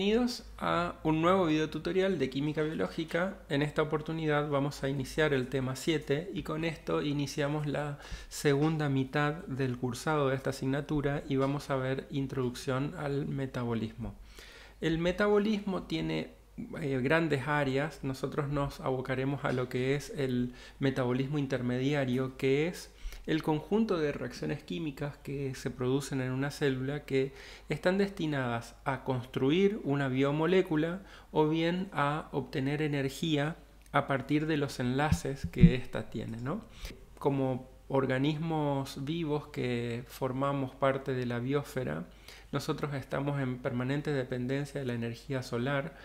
Bienvenidos a un nuevo video tutorial de química biológica. En esta oportunidad vamos a iniciar el tema 7 y con esto iniciamos la segunda mitad del cursado de esta asignatura y vamos a ver introducción al metabolismo. El metabolismo tiene grandes áreas. Nosotros nos abocaremos a lo que es el metabolismo intermediario, que es el conjunto de reacciones químicas que se producen en una célula que están destinadas a construir una biomolécula o bien a obtener energía a partir de los enlaces que ésta tiene, ¿no? Como organismos vivos que formamos parte de la biosfera, nosotros estamos en permanente dependencia de la energía solar.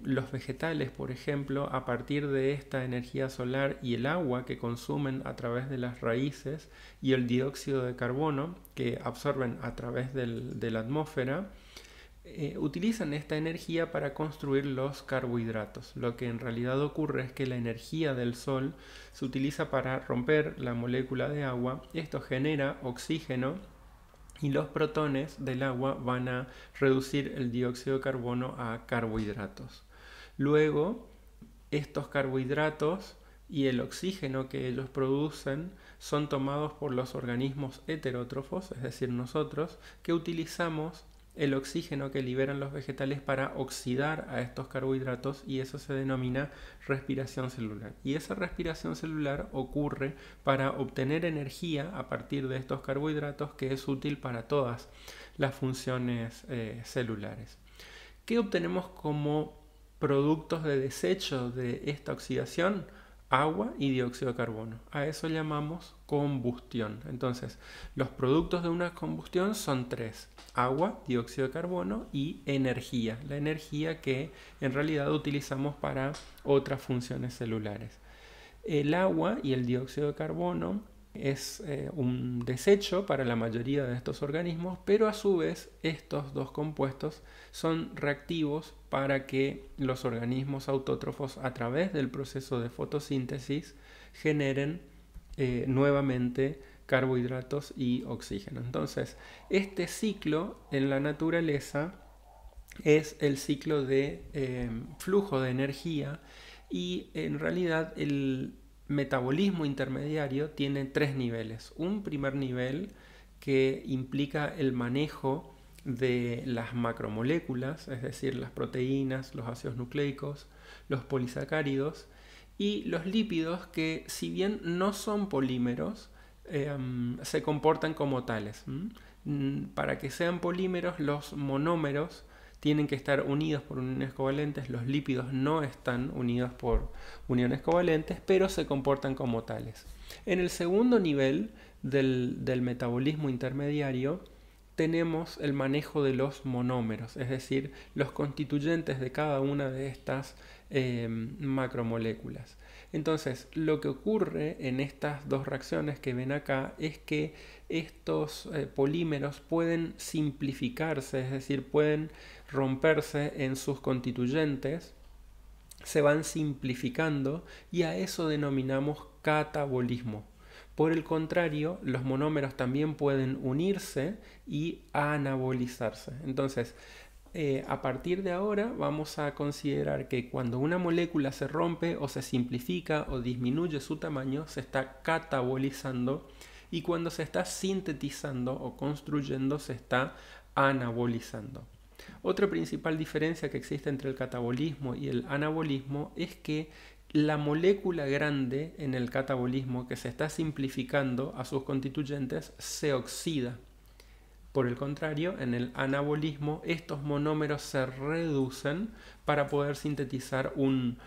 Los vegetales, por ejemplo, a partir de esta energía solar y el agua que consumen a través de las raíces y el dióxido de carbono que absorben a través de la atmósfera, utilizan esta energía para construir los carbohidratos. Lo que en realidad ocurre es que la energía del sol se utiliza para romper la molécula de agua. Esto genera oxígeno y los protones del agua van a reducir el dióxido de carbono a carbohidratos. Luego, estos carbohidratos y el oxígeno que ellos producen son tomados por los organismos heterótrofos, es decir, nosotros, que utilizamos el oxígeno que liberan los vegetales para oxidar a estos carbohidratos, y eso se denomina respiración celular. Y esa respiración celular ocurre para obtener energía a partir de estos carbohidratos, que es útil para todas las funciones celulares. ¿Qué obtenemos como productos de desecho de esta oxidación? Agua y dióxido de carbono. A eso llamamos combustión. Entonces, los productos de una combustión son tres: agua, dióxido de carbono y energía. La energía que en realidad utilizamos para otras funciones celulares. El agua y el dióxido de carbono es un desecho para la mayoría de estos organismos, pero a su vez estos dos compuestos son reactivos para que los organismos autótrofos, a través del proceso de fotosíntesis, generen nuevamente carbohidratos y oxígeno. Entonces, este ciclo en la naturaleza es el ciclo de flujo de energía, y en realidad el metabolismo intermediario tiene tres niveles. Un primer nivel que implica el manejo de las macromoléculas, es decir, las proteínas, los ácidos nucleicos, los polisacáridos y los lípidos, que si bien no son polímeros, se comportan como tales. Para que sean polímeros, los monómeros tienen que estar unidos por uniones covalentes. Los lípidos no están unidos por uniones covalentes, pero se comportan como tales. En el segundo nivel del metabolismo intermediario tenemos el manejo de los monómeros, es decir, los constituyentes de cada una de estas macromoléculas. Entonces, lo que ocurre en estas dos reacciones que ven acá es que estos polímeros pueden simplificarse, es decir, pueden romperse en sus constituyentes, se van simplificando, y a eso denominamos catabolismo. Por el contrario, los monómeros también pueden unirse y anabolizarse. Entonces, a partir de ahora vamos a considerar que cuando una molécula se rompe o se simplifica o disminuye su tamaño, se está catabolizando, y cuando se está sintetizando o construyendo, se está anabolizando. Otra principal diferencia que existe entre el catabolismo y el anabolismo es que la molécula grande en el catabolismo, que se está simplificando a sus constituyentes, se oxida. Por el contrario, en el anabolismo, estos monómeros se reducen para poder sintetizar un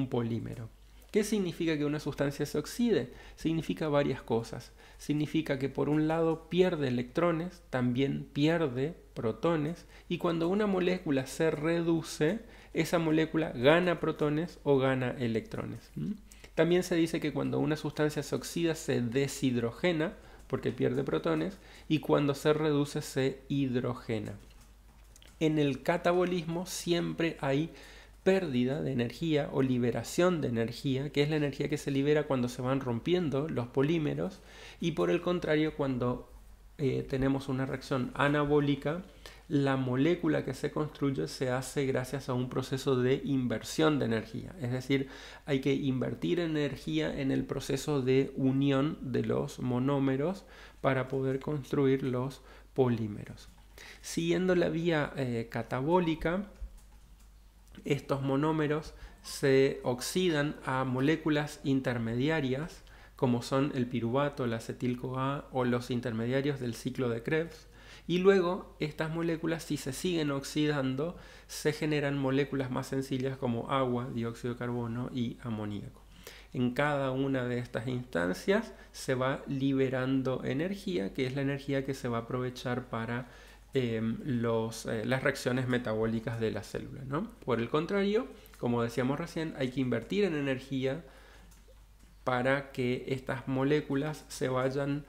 polímero. ¿Qué significa que una sustancia se oxide? Significa varias cosas. Significa que por un lado pierde electrones, también pierde protones, y cuando una molécula se reduce, esa molécula gana protones o gana electrones. También se dice que cuando una sustancia se oxida se deshidrogena, porque pierde protones, y cuando se reduce se hidrogena. En el catabolismo siempre hay pérdida de energía o liberación de energía, que es la energía que se libera cuando se van rompiendo los polímeros, y por el contrario, cuando tenemos una reacción anabólica, la molécula que se construye se hace gracias a un proceso de inversión de energía. Es decir, hay que invertir energía en el proceso de unión de los monómeros para poder construir los polímeros. Siguiendo la vía catabólica, estos monómeros se oxidan a moléculas intermediarias como son el piruvato, el acetil-CoA o los intermediarios del ciclo de Krebs, y luego estas moléculas, si se siguen oxidando, se generan moléculas más sencillas como agua, dióxido de carbono y amoníaco. En cada una de estas instancias se va liberando energía, que es la energía que se va a aprovechar para las reacciones metabólicas de la célula, ¿no? Por el contrario, como decíamos recién, hay que invertir en energía para que estas moléculas se vayan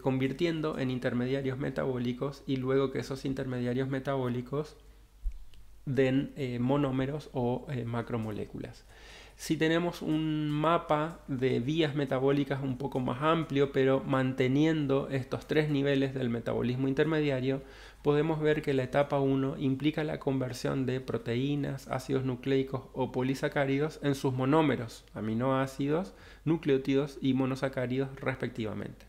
convirtiendo en intermediarios metabólicos y luego que esos intermediarios metabólicos den monómeros o macromoléculas. Si tenemos un mapa de vías metabólicas un poco más amplio, pero manteniendo estos tres niveles del metabolismo intermediario, podemos ver que la etapa 1 implica la conversión de proteínas, ácidos nucleicos o polisacáridos en sus monómeros, aminoácidos, nucleótidos y monosacáridos respectivamente.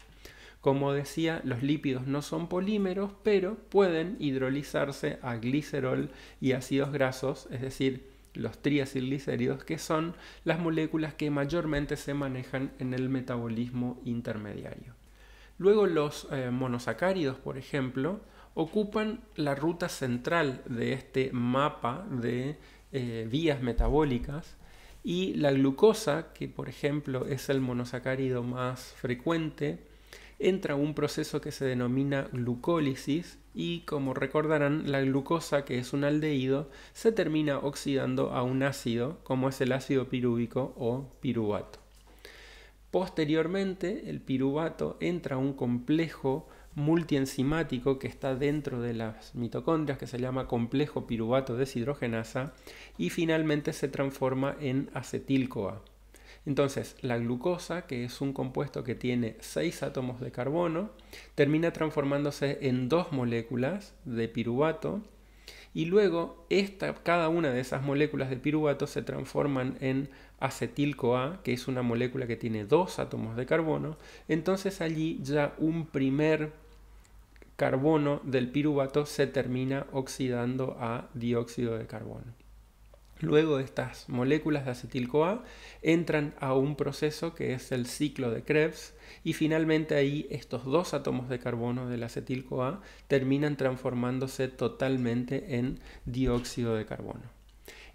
Como decía, los lípidos no son polímeros, pero pueden hidrolizarse a glicerol y ácidos grasos, es decir, los triacilglicéridos, que son las moléculas que mayormente se manejan en el metabolismo intermediario. Luego los monosacáridos, por ejemplo, ocupan la ruta central de este mapa de vías metabólicas, y la glucosa, que por ejemplo es el monosacárido más frecuente, entra a un proceso que se denomina glucólisis y, como recordarán, la glucosa, que es un aldehído, se termina oxidando a un ácido como es el ácido pirúvico o piruvato. Posteriormente, el piruvato entra a un complejo multienzimático que está dentro de las mitocondrias, que se llama complejo piruvato deshidrogenasa, y finalmente se transforma en acetil-CoA. Entonces, la glucosa, que es un compuesto que tiene 6 átomos de carbono, termina transformándose en 2 moléculas de piruvato, y luego cada una de esas moléculas de piruvato se transforman en acetil-CoA, que es una molécula que tiene 2 átomos de carbono. Entonces allí ya un primer carbono del piruvato se termina oxidando a dióxido de carbono. Luego estas moléculas de acetil-CoA entran a un proceso que es el ciclo de Krebs, y finalmente ahí estos 2 átomos de carbono del acetil-CoA terminan transformándose totalmente en dióxido de carbono.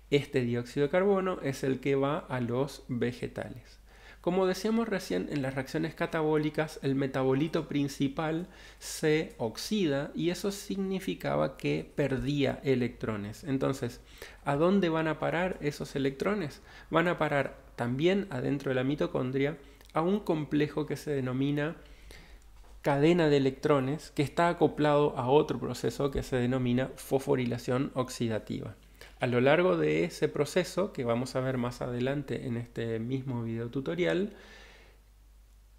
Este dióxido de carbono es el que va a los vegetales. Como decíamos recién, en las reacciones catabólicas el metabolito principal se oxida y eso significaba que perdía electrones. Entonces, ¿a dónde van a parar esos electrones? Van a parar también adentro de la mitocondria a un complejo que se denomina cadena de electrones, que está acoplado a otro proceso que se denomina fosforilación oxidativa. A lo largo de ese proceso, que vamos a ver más adelante en este mismo video tutorial,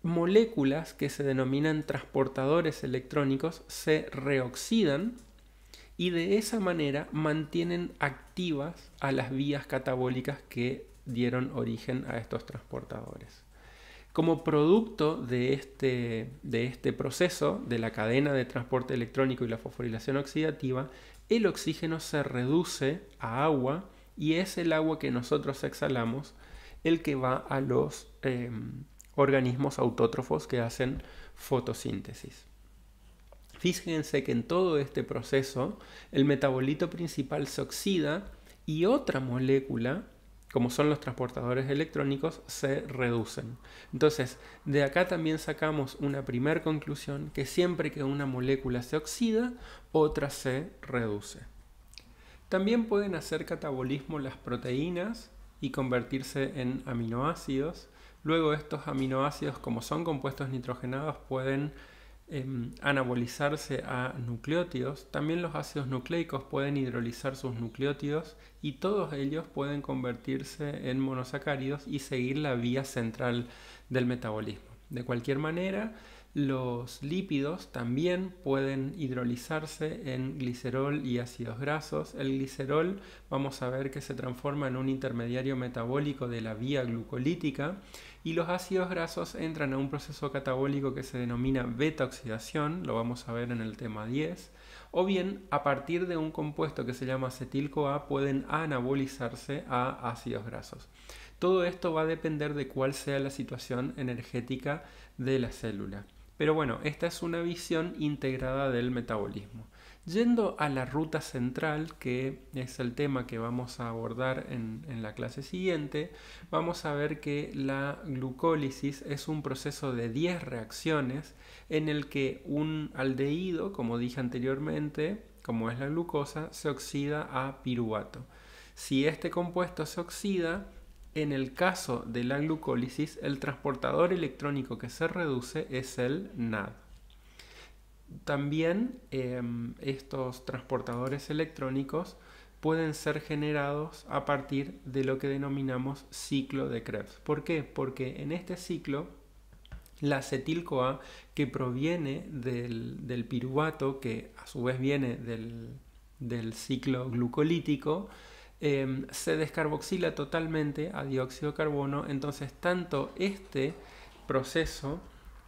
moléculas que se denominan transportadores electrónicos se reoxidan y de esa manera mantienen activas a las vías catabólicas que dieron origen a estos transportadores. Como producto de este proceso, de la cadena de transporte electrónico y la fosforilación oxidativa, el oxígeno se reduce a agua y es el agua que nosotros exhalamos el que va a los organismos autótrofos que hacen fotosíntesis. Fíjense que en todo este proceso el metabolito principal se oxida y otra molécula, como son los transportadores electrónicos, se reducen. Entonces, de acá también sacamos una primera conclusión, que siempre que una molécula se oxida, otra se reduce. También pueden hacer catabolismo las proteínas y convertirse en aminoácidos. Luego estos aminoácidos, como son compuestos nitrogenados, pueden anabolizarse a nucleótidos. También los ácidos nucleicos pueden hidrolizar sus nucleótidos y todos ellos pueden convertirse en monosacáridos y seguir la vía central del metabolismo. De cualquier manera, Los lípidos también pueden hidrolizarse en glicerol y ácidos grasos. El glicerol vamos a ver que se transforma en un intermediario metabólico de la vía glucolítica y los ácidos grasos entran a un proceso catabólico que se denomina beta-oxidación, lo vamos a ver en el tema 10, o bien a partir de un compuesto que se llama acetil-CoA pueden anabolizarse a ácidos grasos. Todo esto va a depender de cuál sea la situación energética de la célula. Pero bueno, esta es una visión integrada del metabolismo. Yendo a la ruta central, que es el tema que vamos a abordar en la clase siguiente, vamos a ver que la glucólisis es un proceso de 10 reacciones en el que un aldehído, como dije anteriormente, como es la glucosa, se oxida a piruvato. Si este compuesto se oxida, en el caso de la glucólisis, el transportador electrónico que se reduce es el NAD. También estos transportadores electrónicos pueden ser generados a partir de lo que denominamos ciclo de Krebs. ¿Por qué? Porque en este ciclo la acetil-CoA, que proviene del piruvato, que a su vez viene del ciclo glucolítico, se descarboxila totalmente a dióxido de carbono. Entonces tanto este proceso,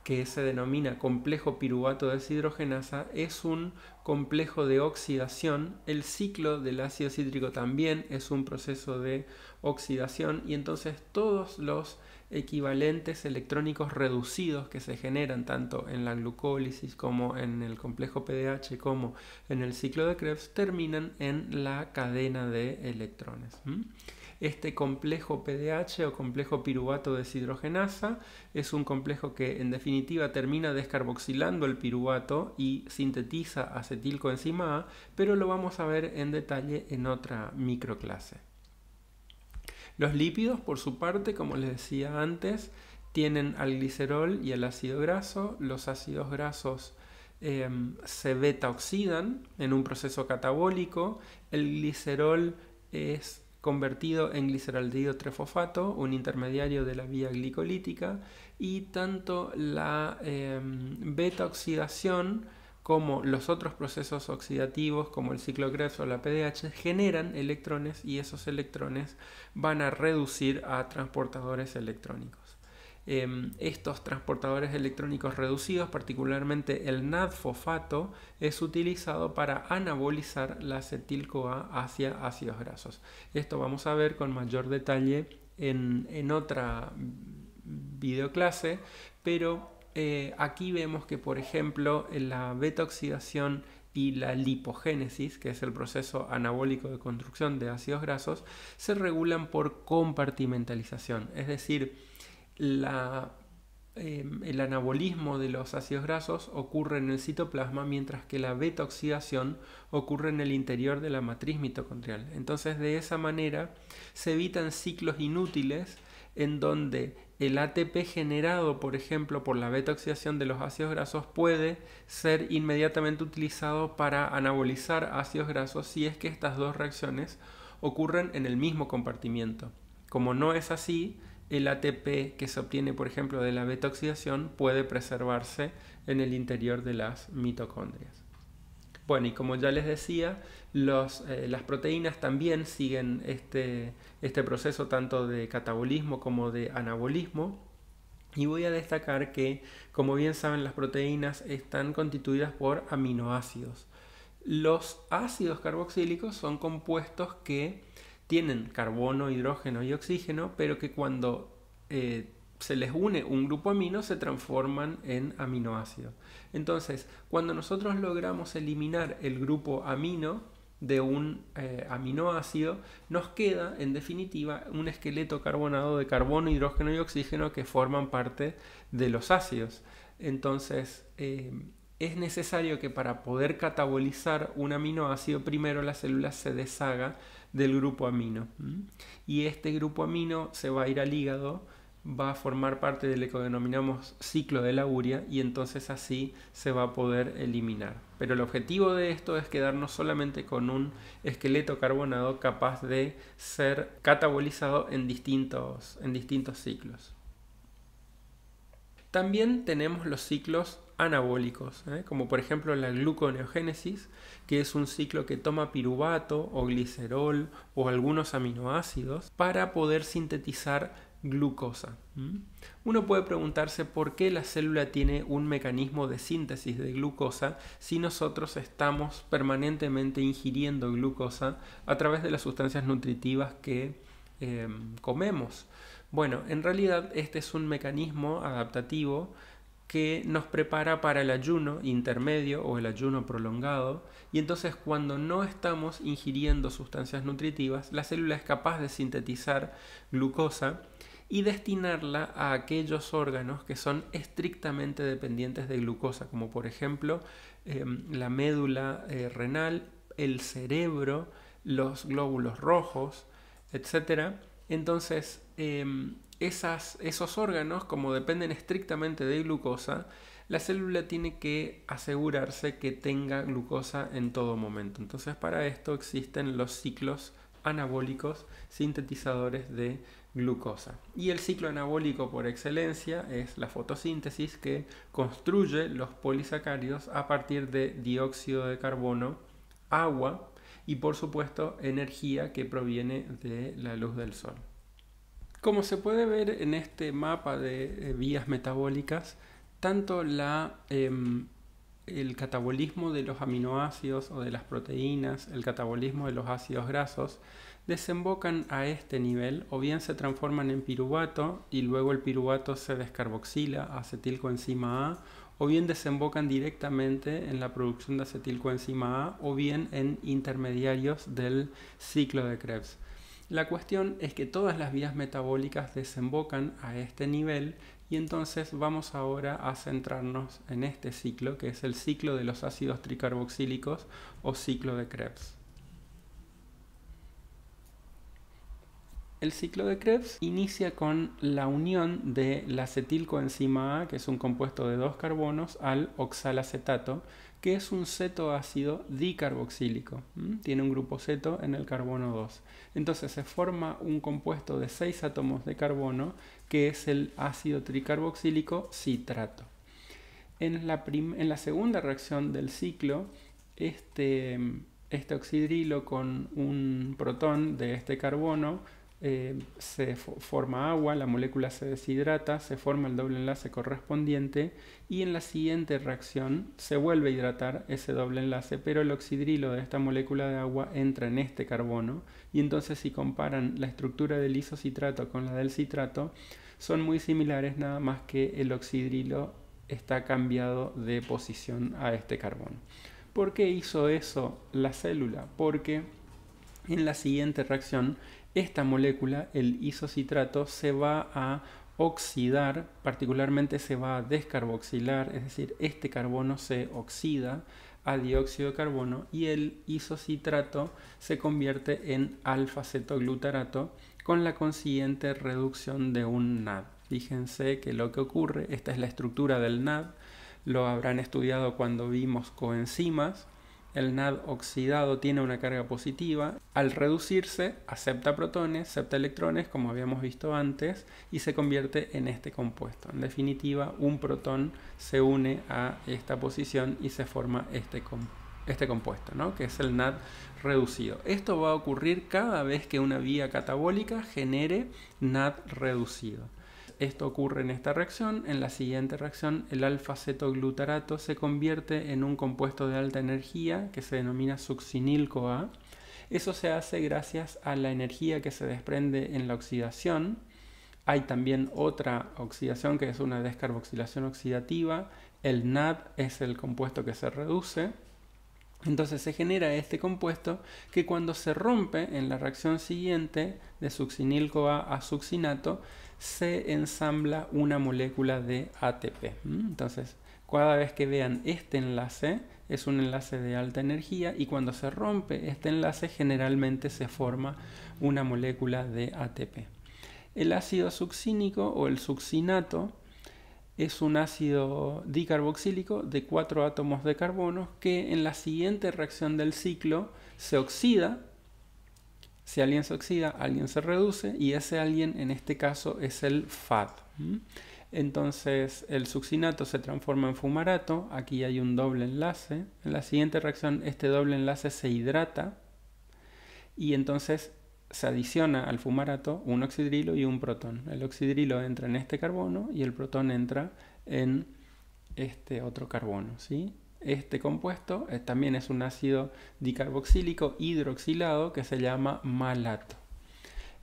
que se denomina complejo piruvato deshidrogenasa, es un complejo de oxidación. El ciclo del ácido cítrico también es un proceso de oxidación, y entonces todos los equivalentes electrónicos reducidos que se generan tanto en la glucólisis como en el complejo PDH como en el ciclo de Krebs terminan en la cadena de electrones. Este complejo PDH o complejo piruvato deshidrogenasa es un complejo que en definitiva termina descarboxilando el piruvato y sintetiza acetilcoenzima A, pero lo vamos a ver en detalle en otra microclase. Los lípidos, por su parte, como les decía antes, tienen al glicerol y al ácido graso. Los ácidos grasos se beta-oxidan en un proceso catabólico. El glicerol es convertido en gliceraldehído trifosfato, un intermediario de la vía glicolítica, y tanto la beta-oxidación como los otros procesos oxidativos, como el ciclo Krebs o la PDH, generan electrones, y esos electrones van a reducir a transportadores electrónicos. Estos transportadores electrónicos reducidos, particularmente el NAD-fosfato, es utilizado para anabolizar la acetil-CoA hacia ácidos grasos. Esto vamos a ver con mayor detalle en otra videoclase, pero aquí vemos que, por ejemplo, la beta-oxidación y la lipogénesis, que es el proceso anabólico de construcción de ácidos grasos, se regulan por compartimentalización, es decir, el anabolismo de los ácidos grasos ocurre en el citoplasma, mientras que la beta-oxidación ocurre en el interior de la matriz mitocondrial. Entonces, de esa manera se evitan ciclos inútiles en donde el ATP generado, por ejemplo, por la beta-oxidación de los ácidos grasos puede ser inmediatamente utilizado para anabolizar ácidos grasos si es que estas dos reacciones ocurren en el mismo compartimiento. Como no es así, el ATP que se obtiene, por ejemplo, de la beta-oxidación puede preservarse en el interior de las mitocondrias. Bueno, y como ya les decía, las proteínas también siguen este proceso tanto de catabolismo como de anabolismo. Y voy a destacar que, como bien saben, las proteínas están constituidas por aminoácidos. Los ácidos carboxílicos son compuestos que tienen carbono, hidrógeno y oxígeno, pero que cuando se les une un grupo amino se transforman en aminoácidos. Entonces, cuando nosotros logramos eliminar el grupo amino de un aminoácido, nos queda en definitiva un esqueleto carbonado de carbono, hidrógeno y oxígeno que forman parte de los ácidos. Entonces, es necesario que para poder catabolizar un aminoácido, primero la célula se deshaga del grupo amino. Y este grupo amino se va a ir al hígado, va a formar parte de lo que denominamos ciclo de la urea, y entonces así se va a poder eliminar. Pero el objetivo de esto es quedarnos solamente con un esqueleto carbonado capaz de ser catabolizado en distintos ciclos. También tenemos los ciclos anabólicos, como por ejemplo la gluconeogénesis, que es un ciclo que toma piruvato o glicerol o algunos aminoácidos para poder sintetizar glucosa. Uno puede preguntarse por qué la célula tiene un mecanismo de síntesis de glucosa si nosotros estamos permanentemente ingiriendo glucosa a través de las sustancias nutritivas que comemos. Bueno, en realidad este es un mecanismo adaptativo que nos prepara para el ayuno intermedio o el ayuno prolongado, y entonces cuando no estamos ingiriendo sustancias nutritivas, la célula es capaz de sintetizar glucosa y destinarla a aquellos órganos que son estrictamente dependientes de glucosa, como por ejemplo la médula renal, el cerebro, los glóbulos rojos, etc. Entonces, esos órganos, como dependen estrictamente de glucosa, la célula tiene que asegurarse que tenga glucosa en todo momento. Entonces, para esto existen los ciclos anabólicos sintetizadores de glucosa. Y el ciclo anabólico por excelencia es la fotosíntesis, que construye los polisacáridos a partir de dióxido de carbono, agua y por supuesto energía que proviene de la luz del sol. Como se puede ver en este mapa de vías metabólicas, tanto el catabolismo de los aminoácidos o de las proteínas, el catabolismo de los ácidos grasos, desembocan a este nivel, o bien se transforman en piruvato y luego el piruvato se descarboxila a acetilcoenzima A, o bien desembocan directamente en la producción de acetilcoenzima A, o bien en intermediarios del ciclo de Krebs. La cuestión es que todas las vías metabólicas desembocan a este nivel, y entonces vamos ahora a centrarnos en este ciclo, que es el ciclo de los ácidos tricarboxílicos o ciclo de Krebs. El ciclo de Krebs inicia con la unión de la acetilcoenzima A, que es un compuesto de 2 carbonos, al oxalacetato, que es un cetoácido dicarboxílico. Tiene un grupo ceto en el carbono 2. Entonces se forma un compuesto de 6 átomos de carbono, que es el ácido tricarboxílico citrato. En la segunda reacción del ciclo, este oxidrilo con un protón de este carbono se forma agua, la molécula se deshidrata, se forma el doble enlace correspondiente, y en la siguiente reacción se vuelve a hidratar ese doble enlace, pero el oxidrilo de esta molécula de agua entra en este carbono, y entonces si comparan la estructura del isocitrato con la del citrato, son muy similares, nada más que el oxidrilo está cambiado de posición a este carbono. ¿Por qué hizo eso la célula? Porque en la siguiente reacción esta molécula, el isocitrato, se va a oxidar, particularmente se va a descarboxilar, es decir, este carbono se oxida a dióxido de carbono y el isocitrato se convierte en alfa-cetoglutarato con la consiguiente reducción de un NAD. Fíjense que lo que ocurre, esta es la estructura del NAD, lo habrán estudiado cuando vimos coenzimas. El NAD oxidado tiene una carga positiva, al reducirse acepta protones, acepta electrones, como habíamos visto antes, y se convierte en este compuesto. En definitiva, un protón se une a esta posición y se forma este compuesto, ¿no? Que es el NAD reducido. Esto va a ocurrir cada vez que una vía catabólica genere NAD reducido. Esto ocurre en esta reacción. En la siguiente reacción, el alfa-cetoglutarato se convierte en un compuesto de alta energía que se denomina succinil-CoA. Eso se hace gracias a la energía que se desprende en la oxidación. Hay también otra oxidación que es una descarboxilación oxidativa. El NAD es el compuesto que se reduce. Entonces se genera este compuesto que cuando se rompe en la reacción siguiente de succinil-CoA a succinato, se ensambla una molécula de ATP. Entonces, cada vez que vean este enlace, es un enlace de alta energía, y cuando se rompe este enlace, generalmente se forma una molécula de ATP. El ácido succínico o el succinato es un ácido dicarboxílico de 4 átomos de carbono que en la siguiente reacción del ciclo se oxida. Si alguien se oxida, alguien se reduce, y ese alguien en este caso es el FAD. Entonces el succinato se transforma en fumarato, aquí hay un doble enlace. En la siguiente reacción este doble enlace se hidrata y entonces se adiciona al fumarato un oxidrilo y un protón. El oxidrilo entra en este carbono y el protón entra en este otro carbono, ¿sí? Este compuesto también es un ácido dicarboxílico hidroxilado que se llama malato.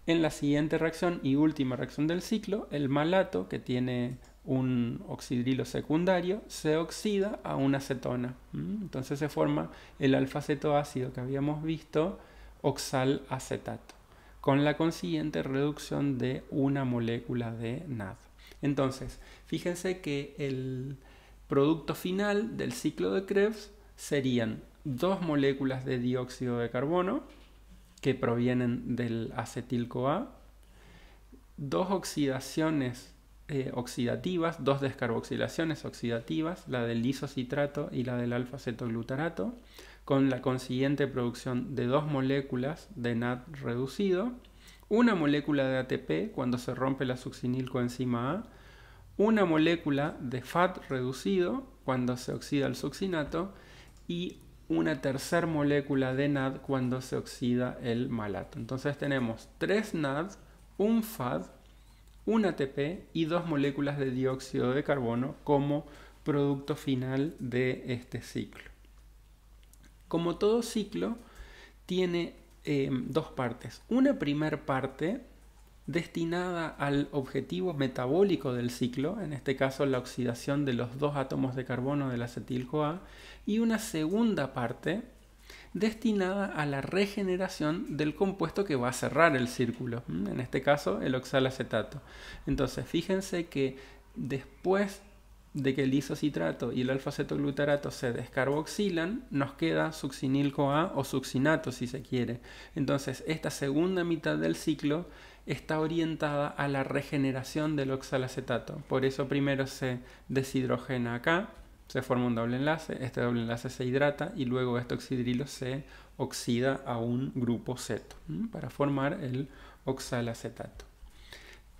En la siguiente reacción y última reacción del ciclo, el malato, que tiene un oxidrilo secundario, se oxida a una acetona. Entonces se forma el alfa-cetoácido que habíamos visto, oxalacetato, con la consiguiente reducción de una molécula de NAD. Entonces, fíjense que el producto final del ciclo de Krebs serían 2 moléculas de dióxido de carbono que provienen del acetil-CoA, 2 oxidaciones oxidativas, 2 descarboxilaciones oxidativas, la del isocitrato y la del alfa-cetoglutarato, con la consiguiente producción de 2 moléculas de NAD reducido, una molécula de ATP cuando se rompe la succinilcoenzima A, una molécula de FAT reducido cuando se oxida el succinato y una tercera molécula de NAD cuando se oxida el malato. Entonces tenemos 3 NAD, un FAD, un ATP y 2 moléculas de dióxido de carbono como producto final de este ciclo. Como todo ciclo, tiene 2 partes. Una primera parte destinada al objetivo metabólico del ciclo, en este caso la oxidación de los 2 átomos de carbono del acetil-CoA, y una segunda parte destinada a la regeneración del compuesto que va a cerrar el círculo, en este caso el oxalacetato. Entonces fíjense que después de que el isocitrato y el alfa-cetoglutarato se descarboxilan, nos queda succinil-CoA o succinato si se quiere. Entonces esta segunda mitad del ciclo está orientada a la regeneración del oxalacetato. Por eso primero se deshidrogena acá, se forma un doble enlace, este doble enlace se hidrata y luego este oxidrilo se oxida a un grupo ceto para formar el oxalacetato.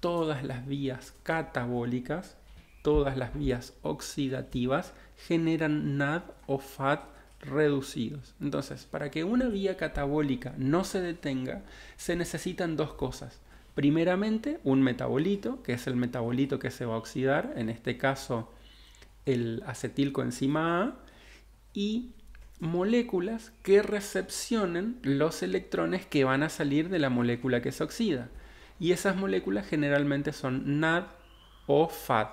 Todas las vías catabólicas, todas las vías oxidativas generan NAD o FAT reducidos. Entonces, para que una vía catabólica no se detenga, se necesitan 2 cosas. Primeramente, un metabolito, que es el metabolito que se va a oxidar, en este caso el acetilcoenzima A, y moléculas que recepcionen los electrones que van a salir de la molécula que se oxida. Y esas moléculas generalmente son NAD o FAD,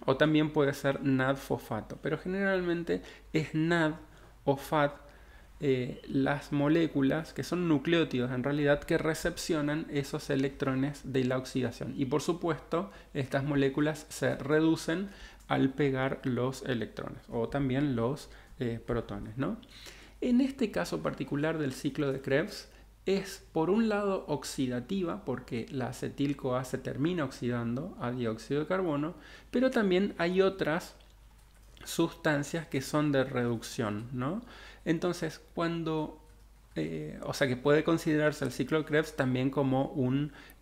o también puede ser NAD-fosfato, pero generalmente es NAD o FAD las moléculas que son nucleótidos en realidad que recepcionan esos electrones de la oxidación. Y por supuesto, estas moléculas se reducen al pegar los electrones o también los protones, ¿no? En este caso particular del ciclo de Krebs es por un lado oxidativa porque la acetil-CoA se termina oxidando a dióxido de carbono, pero también hay otras sustancias que son de reducción, ¿no? Entonces cuando o sea que puede considerarse el ciclo de Krebs también como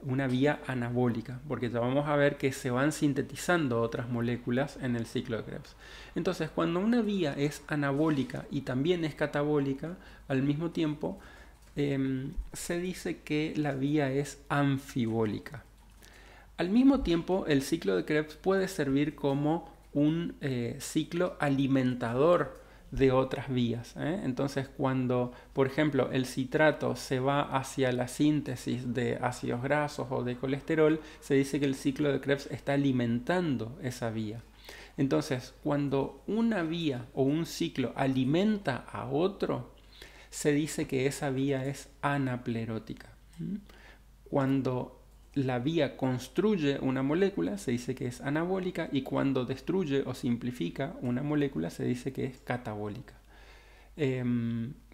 una vía anabólica, porque ya vamos a ver que se van sintetizando otras moléculas en el ciclo de Krebs. Entonces, cuando una vía es anabólica y también es catabólica al mismo tiempo, se dice que la vía es anfibólica. Al mismo tiempo, el ciclo de Krebs puede servir como un ciclo alimentador de otras vías. Entonces, cuando, por ejemplo, el citrato se va hacia la síntesis de ácidos grasos o de colesterol, se dice que el ciclo de Krebs está alimentando esa vía. Entonces, cuando una vía o un ciclo alimenta a otro, se dice que esa vía es anaplerótica. Cuando la vía construye una molécula, se dice que es anabólica, y cuando destruye o simplifica una molécula, se dice que es catabólica.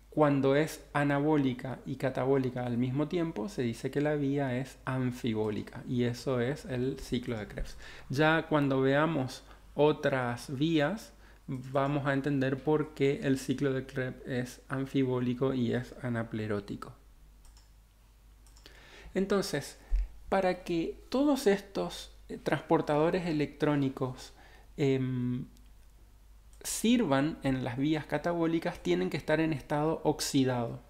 Cuando es anabólica y catabólica al mismo tiempo, se dice que la vía es anfibólica, y eso es el ciclo de Krebs. Ya cuando veamos otras vías, vamos a entender por qué el ciclo de Krebs es anfibólico y es anaplerótico. Entonces, para que todos estos transportadores electrónicos sirvan en las vías catabólicas, tienen que estar en estado oxidado.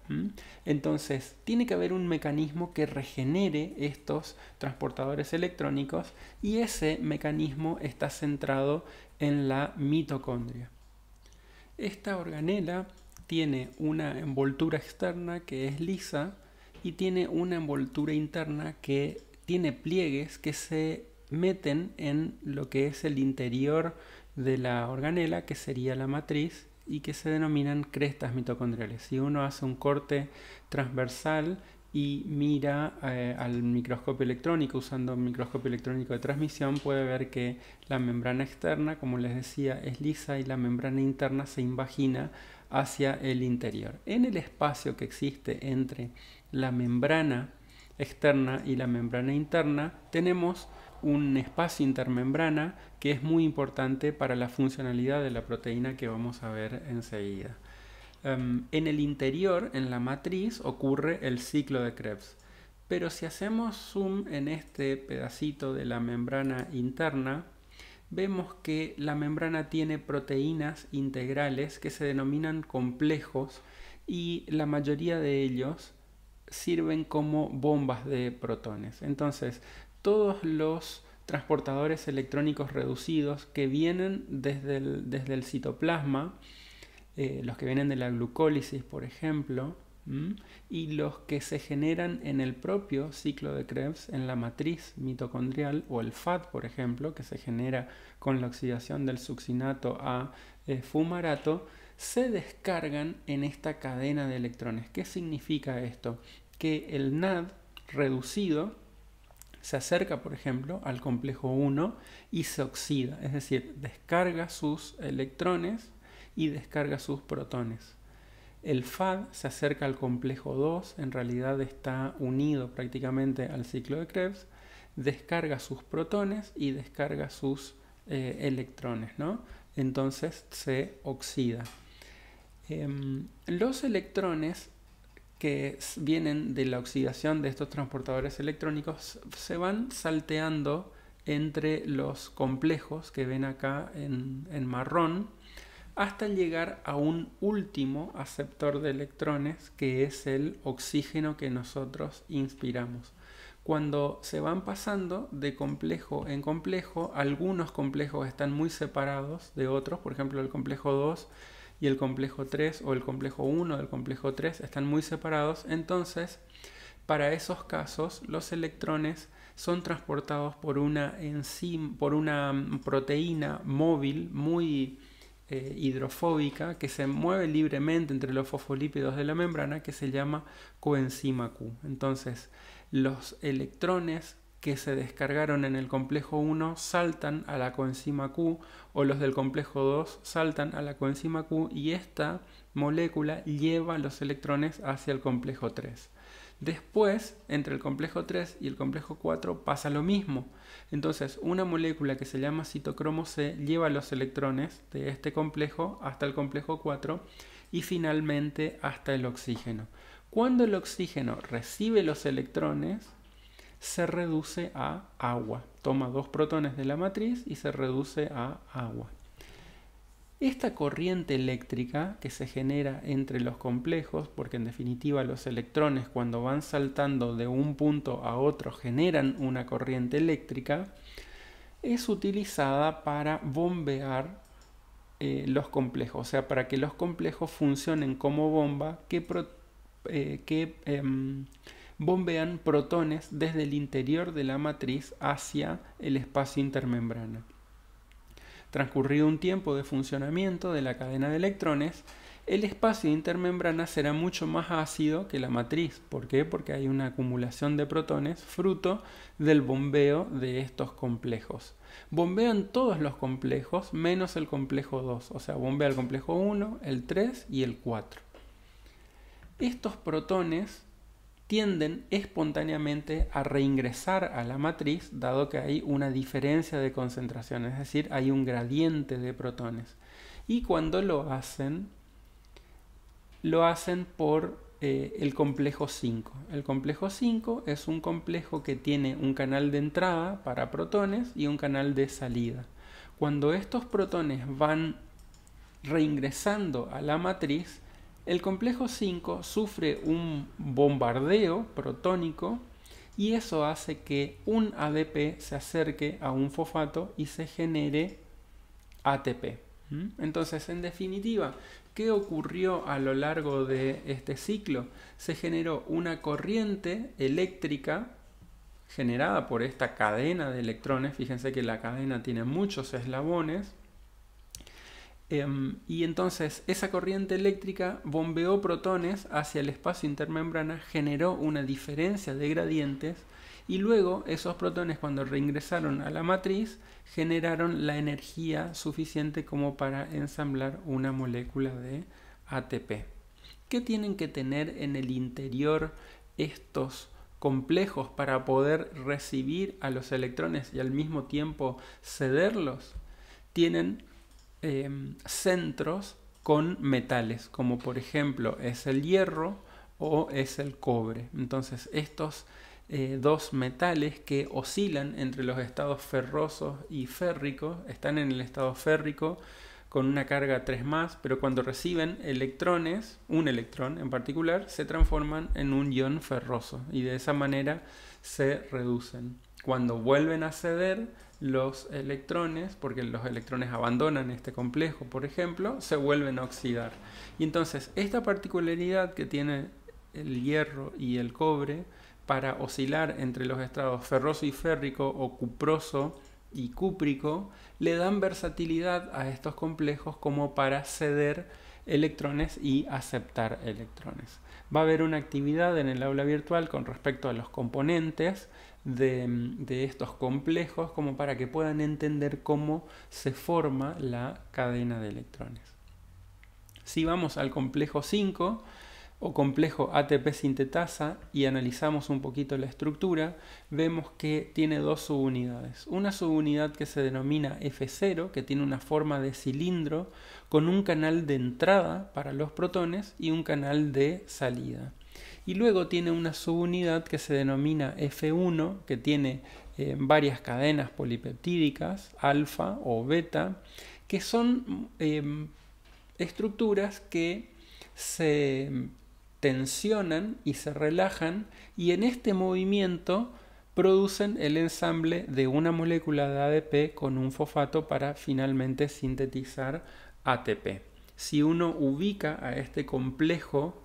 Entonces, tiene que haber un mecanismo que regenere estos transportadores electrónicos, y ese mecanismo está centrado en la mitocondria. Esta organela tiene una envoltura externa que es lisa y tiene una envoltura interna que tiene pliegues que se meten en lo que es el interior de la organela, que sería la matriz, y que se denominan crestas mitocondriales. Si uno hace un corte transversal y mira al microscopio electrónico usando un microscopio electrónico de transmisión, puede ver que la membrana externa, como les decía, es lisa y la membrana interna se invagina hacia el interior. En el espacio que existe entre la membrana externa y la membrana interna tenemos un espacio intermembrana que es muy importante para la funcionalidad de la proteína que vamos a ver enseguida. En el interior, en la matriz, ocurre el ciclo de Krebs. Pero si hacemos zoom en este pedacito de la membrana interna, vemos que la membrana tiene proteínas integrales que se denominan complejos, y la mayoría de ellos sirven como bombas de protones. Entonces, todos los transportadores electrónicos reducidos que vienen desde el citoplasma, los que vienen de la glucólisis, por ejemplo, y los que se generan en el propio ciclo de Krebs, en la matriz mitocondrial, o el FAT, por ejemplo, que se genera con la oxidación del succinato a fumarato, se descargan en esta cadena de electrones. ¿Qué significa esto? Que el NAD reducido se acerca, por ejemplo, al complejo 1 y se oxida, es decir, descarga sus electrones y descarga sus protones. El FAD se acerca al complejo 2, en realidad está unido prácticamente al ciclo de Krebs, descarga sus protones y descarga sus electrones, ¿no? Entonces se oxida. Los electrones que vienen de la oxidación de estos transportadores electrónicos se van salteando entre los complejos que ven acá en marrón, hasta llegar a un último aceptor de electrones, que es el oxígeno que nosotros inspiramos. Cuando se van pasando de complejo en complejo, algunos complejos están muy separados de otros, por ejemplo el complejo 2 y el complejo 3, o el complejo 1 del complejo 3 están muy separados. Entonces, para esos casos, los electrones son transportados por una proteína móvil muy hidrofóbica, que se mueve libremente entre los fosfolípidos de la membrana, que se llama coenzima Q. Entonces, los electrones que se descargaron en el complejo 1 saltan a la coenzima Q, o los del complejo 2 saltan a la coenzima Q, y esta molécula lleva los electrones hacia el complejo 3. Después, entre el complejo 3 y el complejo 4 pasa lo mismo. Entonces, una molécula que se llama citocromo C lleva los electrones de este complejo hasta el complejo 4 y finalmente hasta el oxígeno. Cuando el oxígeno recibe los electrones, se reduce a agua. Toma 2 protones de la matriz y se reduce a agua. Esta corriente eléctrica que se genera entre los complejos, porque en definitiva los electrones, cuando van saltando de un punto a otro, generan una corriente eléctrica, es utilizada para bombear los complejos, o sea, para que los complejos funcionen como bomba que bombean protones desde el interior de la matriz hacia el espacio intermembrana. Transcurrido un tiempo de funcionamiento de la cadena de electrones, el espacio intermembrana será mucho más ácido que la matriz. ¿Por qué? Porque hay una acumulación de protones fruto del bombeo de estos complejos. Bombean todos los complejos menos el complejo 2, o sea, bombea el complejo 1, el 3 y el 4. Estos protones tienden espontáneamente a reingresar a la matriz, dado que hay una diferencia de concentración, es decir, hay un gradiente de protones. Y cuando lo hacen por el complejo 5. El complejo 5 es un complejo que tiene un canal de entrada para protones y un canal de salida. Cuando estos protones van reingresando a la matriz, el complejo 5 sufre un bombardeo protónico y eso hace que un ADP se acerque a un fosfato y se genere ATP. Entonces, en definitiva, ¿qué ocurrió a lo largo de este ciclo? Se generó una corriente eléctrica generada por esta cadena de electrones. Fíjense que la cadena tiene muchos eslabones. Y entonces esa corriente eléctrica bombeó protones hacia el espacio intermembrana, generó una diferencia de gradientes y luego esos protones, cuando reingresaron a la matriz, generaron la energía suficiente como para ensamblar una molécula de ATP. ¿Qué tienen que tener en el interior estos complejos para poder recibir a los electrones y al mismo tiempo cederlos? Tienen centros con metales, como por ejemplo es el hierro o es el cobre. Entonces estos dos metales que oscilan entre los estados ferrosos y férricos están en el estado férrico con una carga 3+, pero cuando reciben electrones, un electrón en particular, se transforman en un ion ferroso y de esa manera se reducen. Cuando vuelven a ceder los electrones, porque los electrones abandonan este complejo, por ejemplo, se vuelven a oxidar. Y entonces esta particularidad que tiene el hierro y el cobre para oscilar entre los estados ferroso y férrico o cuproso y cúprico, le dan versatilidad a estos complejos como para ceder electrones y aceptar electrones. Va a haber una actividad en el aula virtual con respecto a los componentes de estos complejos, como para que puedan entender cómo se forma la cadena de electrones. Si vamos al complejo 5 o complejo ATP sintetasa y analizamos un poquito la estructura, vemos que tiene dos subunidades. Una subunidad que se denomina F0, que tiene una forma de cilindro con un canal de entrada para los protones y un canal de salida. Y luego tiene una subunidad que se denomina F1, que tiene varias cadenas polipeptídicas, alfa o beta, que son estructuras que se tensionan y se relajan y en este movimiento producen el ensamble de una molécula de ADP con un fosfato para finalmente sintetizar ATP. Si uno ubica a este complejo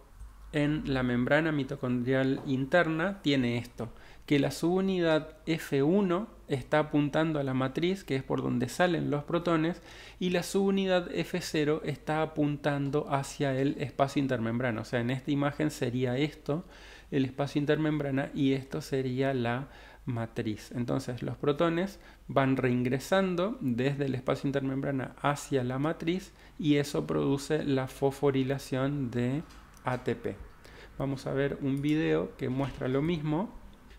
en la membrana mitocondrial interna, tiene esto, que la subunidad F1 está apuntando a la matriz, que es por donde salen los protones, y la subunidad F0 está apuntando hacia el espacio intermembrana. O sea, en esta imagen sería esto, el espacio intermembrana, y esto sería la matriz. Entonces los protones van reingresando desde el espacio intermembrana hacia la matriz y eso produce la fosforilación de ATP. Vamos a ver un video que muestra lo mismo.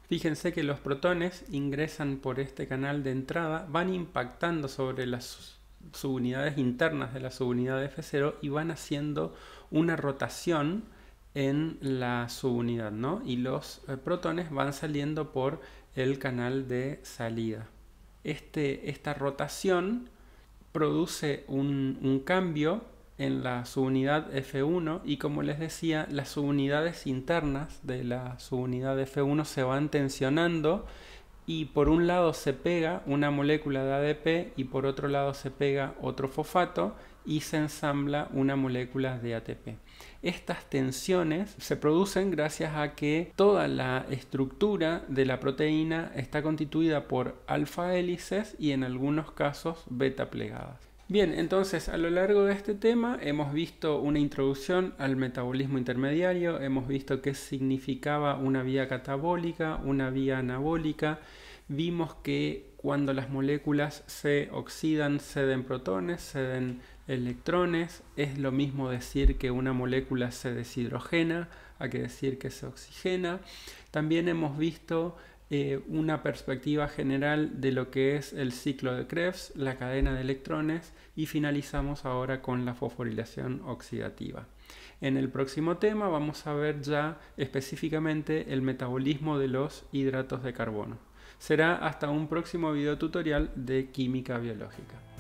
Fíjense que los protones ingresan por este canal de entrada, van impactando sobre las subunidades internas de la subunidad F0 y van haciendo una rotación en la subunidad, ¿no? Y los protones van saliendo por el canal de salida. Esta rotación produce un cambio en la subunidad F1 y, como les decía, las subunidades internas de la subunidad F1 se van tensionando y por un lado se pega una molécula de ADP y por otro lado se pega otro fosfato y se ensambla una molécula de ATP. Estas tensiones se producen gracias a que toda la estructura de la proteína está constituida por alfa hélices y en algunos casos beta plegadas. Bien, entonces a lo largo de este tema hemos visto una introducción al metabolismo intermediario, hemos visto qué significaba una vía catabólica, una vía anabólica, vimos que cuando las moléculas se oxidan ceden protones, ceden electrones, es lo mismo decir que una molécula se deshidrogena a que decir que se oxigena. También hemos visto una perspectiva general de lo que es el ciclo de Krebs, la cadena de electrones y finalizamos ahora con la fosforilación oxidativa. En el próximo tema vamos a ver ya específicamente el metabolismo de los hidratos de carbono. Será hasta un próximo video tutorial de química biológica.